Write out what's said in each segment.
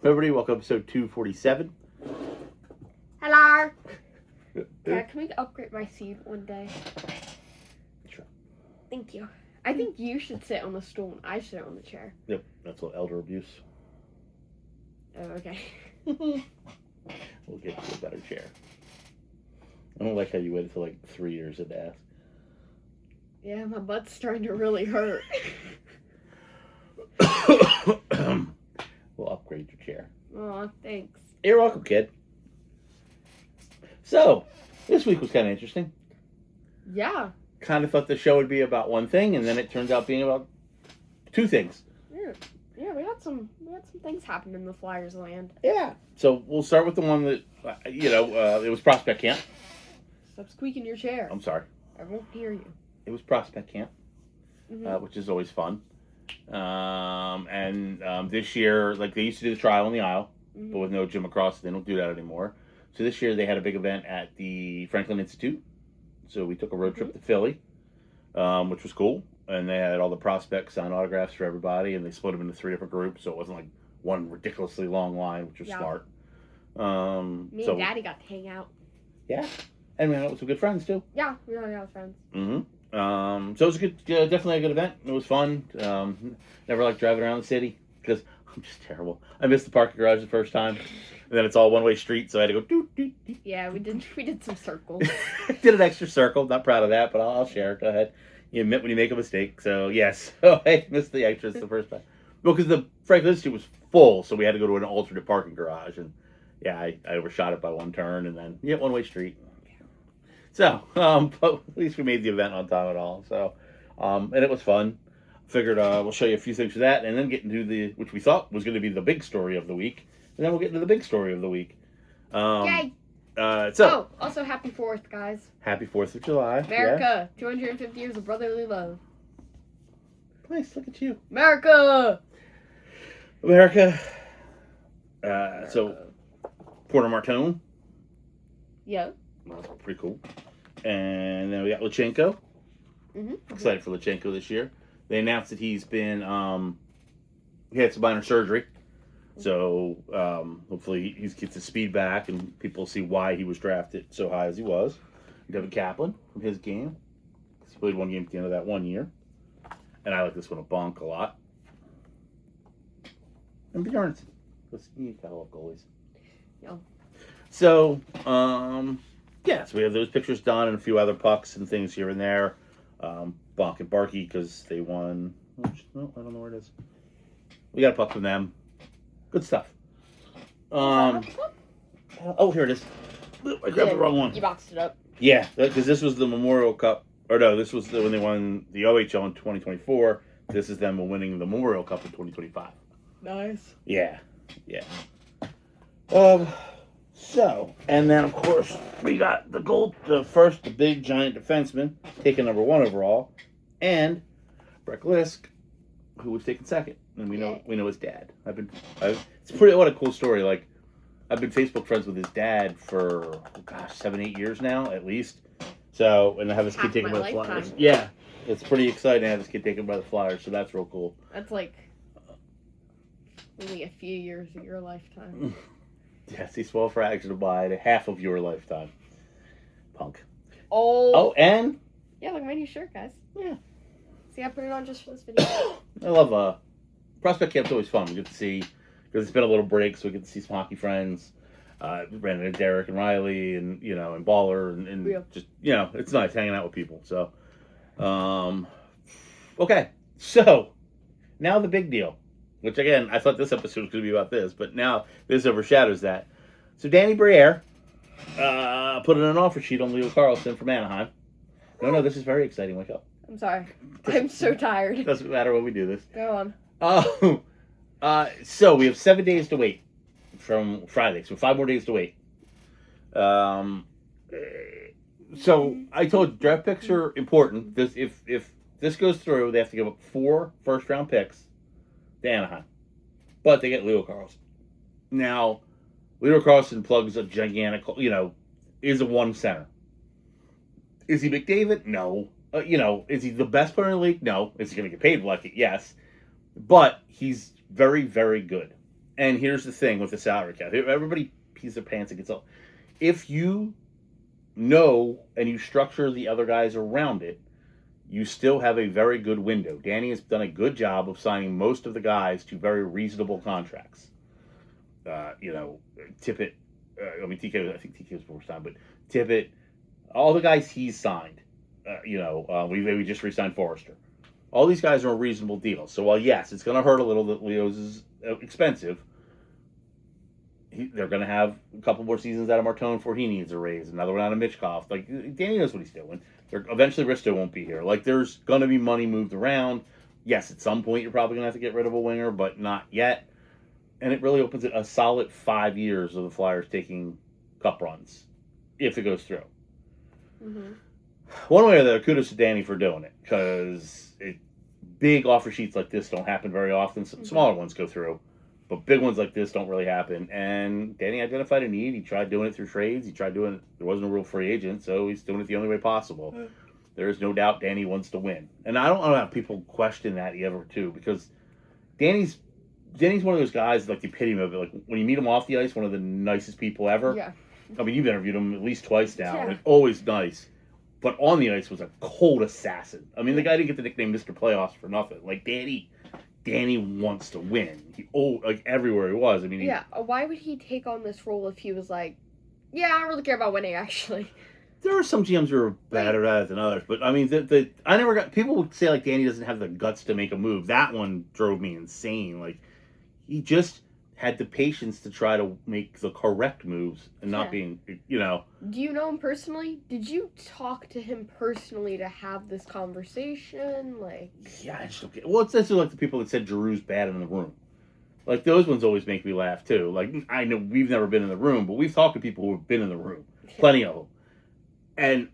Everybody, welcome to episode 247. Hello. Dad, can we upgrade my seat one day? Sure. Thank you. I think you should sit on the stool and I sit on the chair. Yep, that's what elder abuse. Oh, okay. We'll get you a better chair. I don't like how you waited for like 3 years to ask. Yeah, my butt's starting to really hurt. We'll upgrade your chair. Aw, thanks. You're welcome, kid. So, this week was kind of interesting. Yeah. Kind of thought the show would be about one thing, and then it turns out being about two things. Yeah, we had some things happen in the Flyers land. Yeah. So we'll start with the one that it was prospect camp. Stop squeaking your chair. I'm sorry. I won't hear you. It was prospect camp, Mm-hmm. which is always fun. This year, like they used to do the trial on the aisle, Mm-hmm. but with no Jim across, they don't do that anymore. So this year they had a big event at the Franklin Institute. So we took a road trip to Philly, which was cool. And they had all the prospects sign autographs for everybody, and they split them into 3 different groups, so it wasn't like one ridiculously long line, which was smart. Me and Daddy got to hang out. Yeah, and we hung out with some good friends too. Yeah, we hung out with friends. Mm-hmm. So it was a good, definitely a good event. It was fun. Never liked driving around the city because I'm just terrible. I missed the parking garage the first time, and then it's all one-way street, so I had to go doot, doot, doot. Yeah, we did some circles. Did an extra circle. Not proud of that, but I'll share. Go ahead. You admit when you make a mistake. So yes, I missed the extras the first time. Well, because the Franklin Institute was full, so we had to go to an alternate parking garage, and yeah, I overshot it by one turn, and then one-way street. So, but at least we made the event on time at all. So, and it was fun. Figured we'll show you a few things for that, and then get into which we thought was going to be the big story of the week, and then we'll get into the big story of the week. Yay! Also happy 4th, guys. Happy 4th of July. America, 250 years of brotherly love. Nice, look at you. America! So, Porter Martone. Yeah. Well, pretty cool. And then we got Lachenko. Mm-hmm. Excited for Lachenko this year. They announced that he's been, he had some minor surgery. So, hopefully he gets his speed back and people see why he was drafted so high as he was. Devin Kaplan from his game. He played one game at the end of that 1 year. And I like this one a bonk a lot. And Bjornsson. Because you gotta love goalies. Yeah. So, so we have those pictures done and a few other pucks and things here and there. Bonk and Barkey because they won. No, I don't know where it is. We got a puck from them. Good stuff. Oh, here it is. I grabbed the wrong one. You boxed it up. Yeah, because this was the Memorial Cup. Or no, this was when they won the OHL in 2024. This is them winning the Memorial Cup in 2025. Nice. Yeah. So, and then of course we got the big giant defenseman taking number 1 overall, and Brek Liske, who was taken second, and we know his dad. What a cool story. Like, I've been Facebook friends with his dad for 7-8 years now at least. So, and I have this kid taken by the Flyers. Yeah, it's pretty exciting to have this kid taken by the Flyers. So that's real cool. That's like only a few years of your lifetime. Yes, these small fractions abide half of your lifetime. Punk. Oh, and yeah, look at my new shirt, guys. Yeah. See, I put it on just for this video. I love prospect camp's always fun. We get to see, because it's been a little break, so we get to see some hockey friends. Brandon and Derek and Riley and and Baller and just it's nice hanging out with people. So, okay, so now the big deal. Which, again, I thought this episode was going to be about this, but now this overshadows that. So, Danny Briere put in an offer sheet on Leo Carlsson from Anaheim. No, this is very exciting. Wake up. I'm sorry. I'm so tired. Doesn't matter when we do this. Go on. So, we have 7 days to wait from Friday. So, 5 more days to wait. So, I told you, draft picks are important. If this goes through, they have to give up 4 first-round picks to Anaheim. But they get Leo Carlsson. Now, Leo Carlsson plugs a gigantic, is a 1 center. Is he McDavid? No. Is he the best player in the league? No. Is he going to get paid like it? Yes. But he's very, very good. And here's the thing with the salary cap. Everybody pees their pants and gets up. If you know and you structure the other guys around it, you still have a very good window. Danny has done a good job of signing most of the guys to very reasonable contracts. Tippett, TK, I think TK was first time, but Tippett, all the guys he's signed, we just re-signed Forrester. All these guys are a reasonable deal. So while, yes, it's going to hurt a little that Leo's is expensive, they're going to have a couple more seasons out of Martone before he needs a raise. Another one out of Mitchkoff. Like, Danny knows what he's doing. Eventually, Risto won't be here. Like, there's going to be money moved around. Yes, at some point, you're probably going to have to get rid of a winger, but not yet. And it really opens it a solid 5 years of the Flyers taking cup runs, if it goes through. Mm-hmm. One way or the other, kudos to Danny for doing it, because big offer sheets like this don't happen very often. Smaller ones go through, but big ones like this don't really happen. And Danny identified a need. He tried doing it through trades. He tried doing it. There wasn't a real free agent, so he's doing it the only way possible. There is no doubt Danny wants to win. And I don't know how people question that ever, too, because Danny's one of those guys, like the epitome of it. Like, when you meet him off the ice, one of the nicest people ever. Yeah. I mean, you've interviewed him at least twice now. Yeah. And always nice. But on the ice was a cold assassin. I mean, the guy didn't get the nickname Mr. Playoffs for nothing. Like, Danny wants to win. Everywhere he was. I mean, why would he take on this role if he was like, yeah, I don't really care about winning, actually? There are some GMs who are better at it than others. But, I mean, I never got... People would say, like, Danny doesn't have the guts to make a move. That one drove me insane. Like, he just had the patience to try to make the correct moves and not being, Do you know him personally? Did you talk to him personally to have this conversation? Like, yeah, I just don't get. Well, it's also like the people that said Giroux's bad in the room. Like, those ones always make me laugh too. Like, I know we've never been in the room, but we've talked to people who have been in the room, plenty of them, and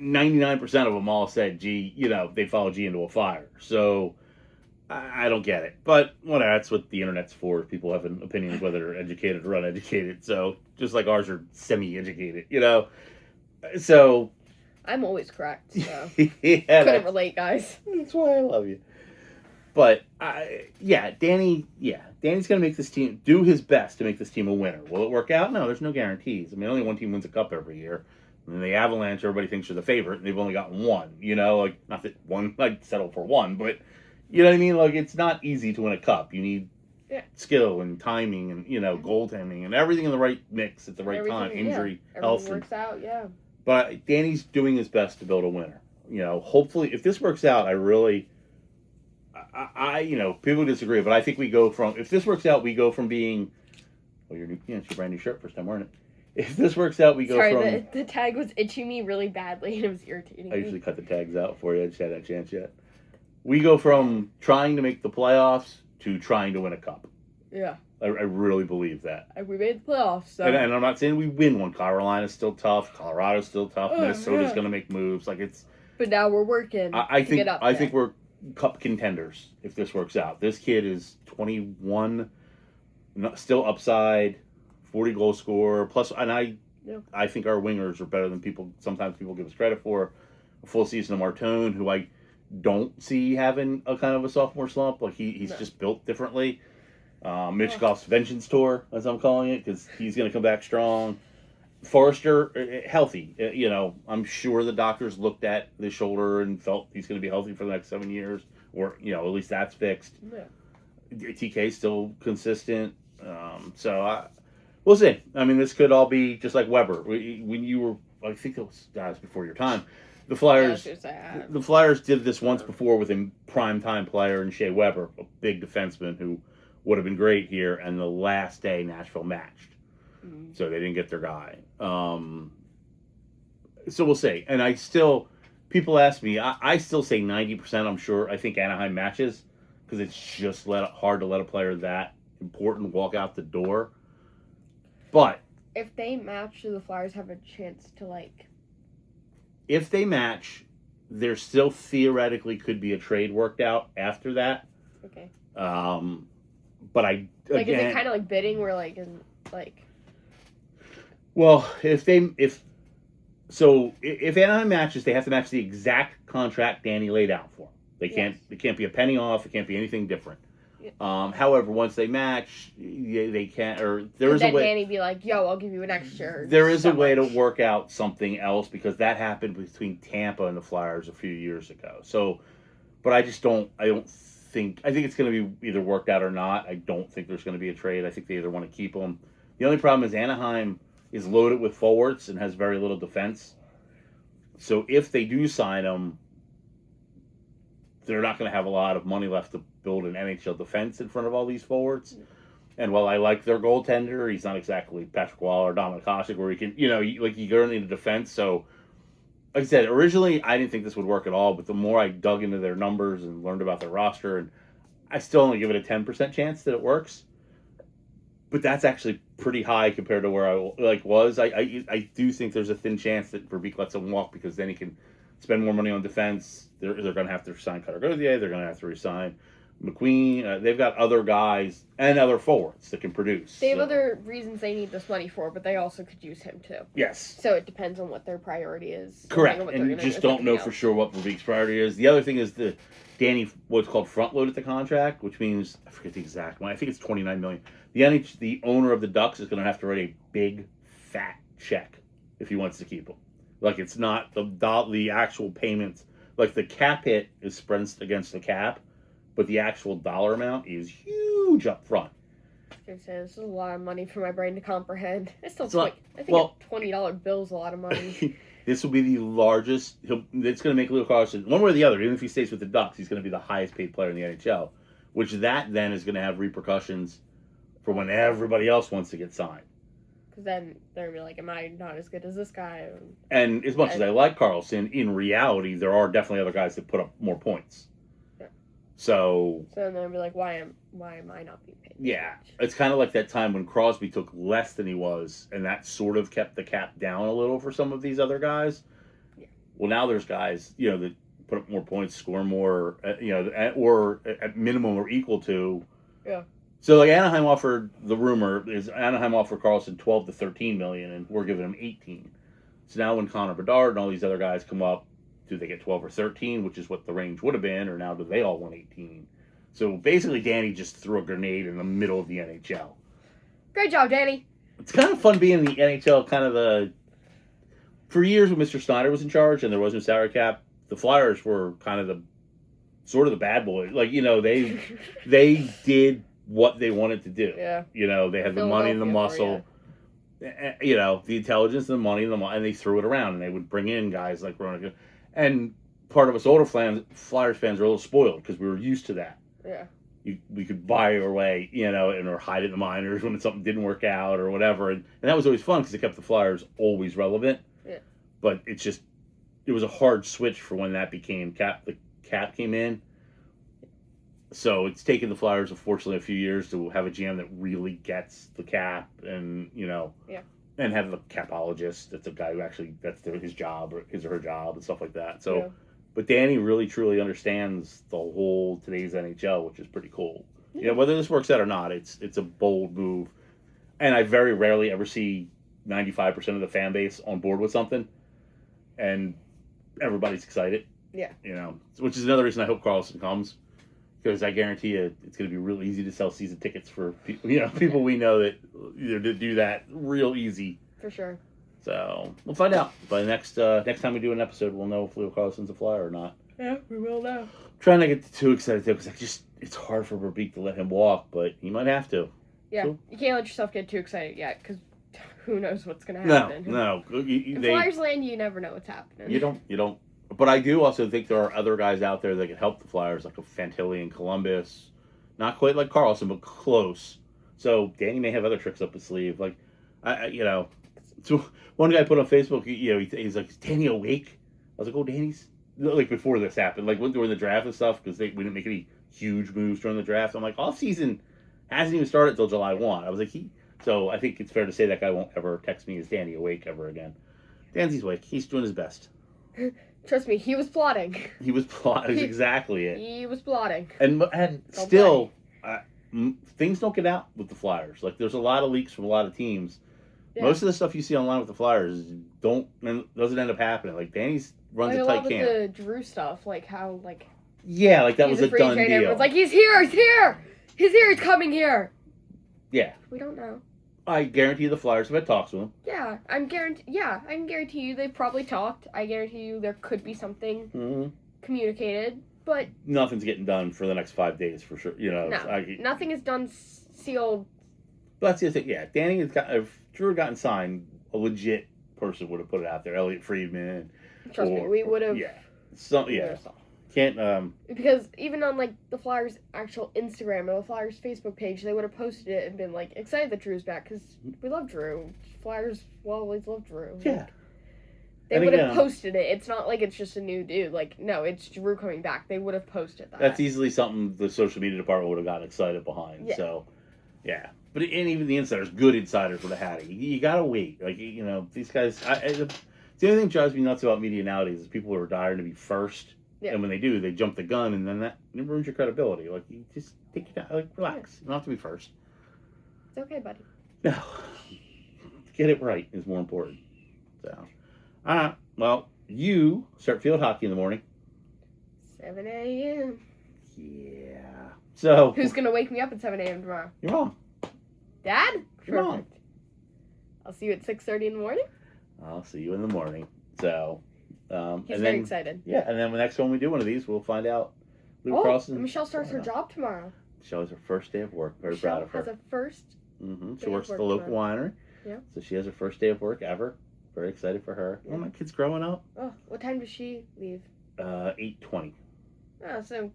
99% of them all said, "G, they'd follow G into a fire." So I don't get it, but whatever. That's what the internet's for. People have an opinions whether they're educated or uneducated. So just like ours are semi-educated, So I'm always correct. So yeah, couldn't relate, guys. That's why I love you. But Danny's gonna make this team do his best to make this team a winner. Will it work out? No, there's no guarantees. I mean, only one team wins a cup every year. And the Avalanche, everybody thinks they're the favorite, and they've only gotten one. Like, not that one, I'd settle for one, but. You know what I mean? Like, it's not easy to win a cup. You need skill and timing and, goaltending and everything in the right mix at the right time. Injury, health. Everything works out, But Danny's doing his best to build a winner. Hopefully, if this works out, people disagree, but I think if this works out, we go from being, it's your brand new shirt, first time wearing it. If this works out, we go from... the tag was itching me really badly and it was irritating me. I usually cut the tags out for you. I just had that chance yet. We go from trying to make the playoffs to trying to win a cup. Yeah. I really believe that. We made the playoffs. So. And I'm not saying we win one. Carolina's still tough. Colorado's still tough. Minnesota's going to make moves. But now we're working to get up there. I think we're cup contenders if this works out. This kid is 21, still upside, 40 goal scorer. Plus, and I think our wingers are better than sometimes people give us credit for. A full season of Martone, who I don't see having a kind of a sophomore slump. Like, he's just built differently. Mitchkoff's vengeance tour, as I'm calling it, because he's going to come back strong. Forrester, healthy. I'm sure the doctors looked at the shoulder and felt he's going to be healthy for the next 7 years, or at least that's fixed. Yeah. TK's still consistent. We'll see. I mean, this could all be just like Weber. When you were, I think it was before your time. The Flyers did this once before with a primetime player in Shea Weber, a big defenseman who would have been great here, and the last day Nashville matched. Mm-hmm. So they didn't get their guy. So we'll see. And people ask me, I still say 90%, I'm sure. I think Anaheim matches, because it's just hard to let a player that important walk out the door. But if they match, do the Flyers have a chance to, If they match, there still theoretically could be a trade worked out after that. Okay. But is it kind of like bidding where Well, if Anaheim matches, they have to match the exact contract Danny laid out for them. They can't be a penny off. It can't be anything different. However, once they match, they can't. Or there is a then way. Danny be like, "Yo, I'll give you an extra." There is so a way to much. work out something else because that happened between Tampa and the Flyers a few years ago. So, but I just don't. I don't think. I think it's going to be either worked out or not. I don't think there's going to be a trade. I think they either want to keep him. The only problem is Anaheim is loaded with forwards and has very little defense. So if they do sign him, they're not going to have a lot of money left to build an NHL defense in front of all these forwards. And while I like their goaltender, he's not exactly Patrick Wall or Dominic Hasek, where he can, like you go into defense. So, like I said, originally I didn't think this would work at all, but the more I dug into their numbers and learned about their roster, and I still only give it a 10% chance that it works. But that's actually pretty high compared to where I was. I do think there's a thin chance that Verbeek lets him walk because then he can spend more money on defense. They're going to have to resign Cutter Gauthier. They're going to have to resign McQueen. They've got other guys and other forwards that can produce. They have other reasons they need this money for, but they also could use him too. Yes. So it depends on what their priority is. Correct. And you just don't know for sure what Verbeek's priority is. The other thing is Danny what's called front loaded the contract, which means I forget the exact one. I think it's $29 million. The owner of the Ducks is going to have to write a big fat check if he wants to keep him. Like it's not the actual payments. Like the cap hit is spread against the cap, but the actual dollar amount is huge up front. I was gonna say this is a lot of money for my brain to comprehend. I think a $20 bill is a lot of money. This will be the largest. It's going to make Leo Carlsson one way or the other. Even if he stays with the Ducks, he's going to be the highest paid player in the NHL. Which that then is going to have repercussions for when everybody else wants to get signed. Because then they're going to be like, am I not as good as this guy? And as much as I like Carlsson, in reality, there are definitely other guys that put up more points. Yeah. So then they'll be like, why am I not being paid? Yeah. It's kind of like that time when Crosby took less than he was, and that sort of kept the cap down a little for some of these other guys. Yeah. Well, now there's guys, that put up more points, score more, or at minimum or equal to. Yeah. So like Anaheim offered Carlsson 12 to 13 million, and we're giving him 18. So now when Connor Bedard and all these other guys come up, do they get 12 or 13, which is what the range would have been, or now do they all want 18? So basically, Danny just threw a grenade in the middle of the NHL. Great job, Danny. It's kind of fun being in the NHL. For years when Mr. Snyder was in charge and there was no salary cap, the Flyers were kind of the bad boys. Like they did what they wanted to do. Yeah. They had the money and the muscle. The intelligence and the money and they threw it around, and they would bring in guys like Ronak. And part of us older Flyers fans are a little spoiled because we were used to that. Yeah. We could buy our way, or hide it in the minors when something didn't work out or whatever. And that was always fun because it kept the Flyers always relevant. Yeah. But it was a hard switch for when that became the cap came in. So it's taken the Flyers, unfortunately, a few years to have a GM that really gets the cap and, and have the capologist. That's a guy who actually, that's his job or his or her job and stuff like that. So, But Danny really, truly understands the whole today's NHL, which is pretty cool. Yeah. Whether this works out or not, it's a bold move. And I very rarely ever see 95% of the fan base on board with something. And everybody's excited. Yeah. Which is another reason I hope Carlsson comes. Because I guarantee you, it's going to be real easy to sell season tickets for people we know that do that real easy. For sure. So we'll find out. By next time we do an episode, we'll know if Leo Carlsson's a Flyer or not. Yeah, we will know. Trying not to get too excited though, because it's hard for Verbeek to let him walk, but he might have to. Yeah, so, you can't let yourself get too excited yet, because who knows what's going to happen. No. In Flyers land, you never know what's happening. You don't. But I do also think there are other guys out there that can help the Flyers, like a Fantilli in Columbus. Not quite like Carlsson, but close. So Danny may have other tricks up his sleeve. Like, So one guy put on Facebook, he's like, "Is Danny awake?" I was like, "Oh, Danny's..." Like before this happened, like during the draft and stuff, because we didn't make any huge moves during the draft. I'm like, off season hasn't even started until July 1. I was like, So I think it's fair to say that guy won't ever text me, "Is Danny awake?" ever again. Danny's awake. He's doing his best. Trust me, he was plotting. He was plotting. Exactly it. He was plotting. And still, things don't get out with the Flyers. Like, there's a lot of leaks from a lot of teams. Yeah. Most of the stuff you see online with the Flyers doesn't end up happening. Like, Danny's runs a tight camp. The Drew stuff, like how, like... Yeah, like that was a done deal. Like, he's here! His ear is coming here. Yeah. We don't know. I guarantee you the Flyers have had talks with him. Yeah, I can guarantee you they've probably talked. I guarantee you there could be something communicated, but nothing's getting done for the next 5 days for sure. You know, no, nothing is done sealed. But that's the other thing. Yeah, Danny has got. If Drew had gotten signed, a legit person would have put it out there. Elliot Friedman. Trust me, we would have. Yeah. So yeah. Can't. Because even on like the Flyers' actual Instagram or the Flyers' Facebook page, they would have posted it and been like excited that Drew's back because we love Drew. Flyers will always love Drew. Yeah. Like, they would have posted it. It's not like it's just a new dude. Like, no, it's Drew coming back. They would have posted that. That's easily something the social media department would have gotten excited behind. Yeah. So, yeah. But and even the insiders, good insiders would have had it. You gotta wait. Like, you know, these guys. The only thing that drives me nuts about media nowadays is people are dying to be first. Yeah. And when they do, they jump the gun, and then that ruins your credibility. Like, you just take it down. Like, relax. You don't have to be first. It's okay, buddy. No. Get it right is more important. So, well, you start field hockey in the morning. 7 a.m. Yeah. So. Who's going to wake me up at 7 a.m. tomorrow? Your mom. Dad? Your mom. Perfect. I'll see you at 6:30 in the morning? I'll see you in the morning. So. He's very excited. Yeah, and then the next time we do one of these, we'll find out. Michelle starts her job tomorrow. Michelle has her first day of work. Very proud of her. Has a first. She works at the local winery. Yeah. So she has her first day of work ever. Very excited for her. Yeah. Oh, my kid's growing up. Oh, what time does she leave? 8:20. Oh, so.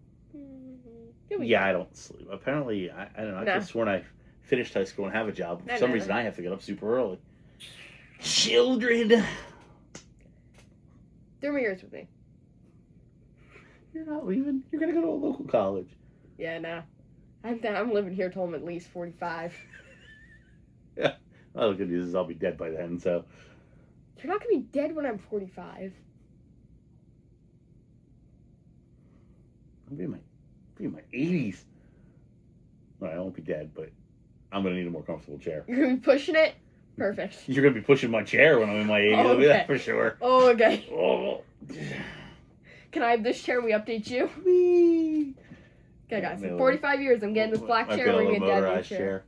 Yeah, I don't sleep. Apparently, I don't know. I could have sworn I finished high school and have a job. For some reason, I have to get up super early. Children. 3 more years with me. You're not leaving. You're gonna go to a local college. Yeah, no. I'm living here till I'm at least 45. Yeah. Well, the good news is I'll be dead by then. So. You're not gonna be dead when I'm 45. I'll be in my 80s. Well, I won't be dead, but I'm gonna need a more comfortable chair. You're gonna be pushing it. Perfect. You're gonna be pushing my chair when I'm in my 80s. Oh, okay. That's for sure. Oh, okay. Oh. Can I have this chair and we update you? Whee! Okay, guys. In 45 years, I'm getting this black chair. We're gonna get a chair.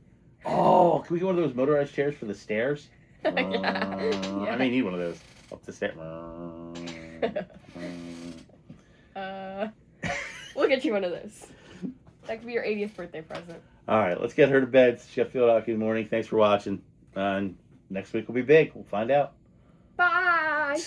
Oh, can we get one of those motorized chairs for the stairs? Yeah. I may need one of those up the stairs. We'll get you one of those. That could be your 80th birthday present. All right, let's get her to bed. She got field hockey in the morning. Thanks for watching. And next week will be big. We'll find out. Bye.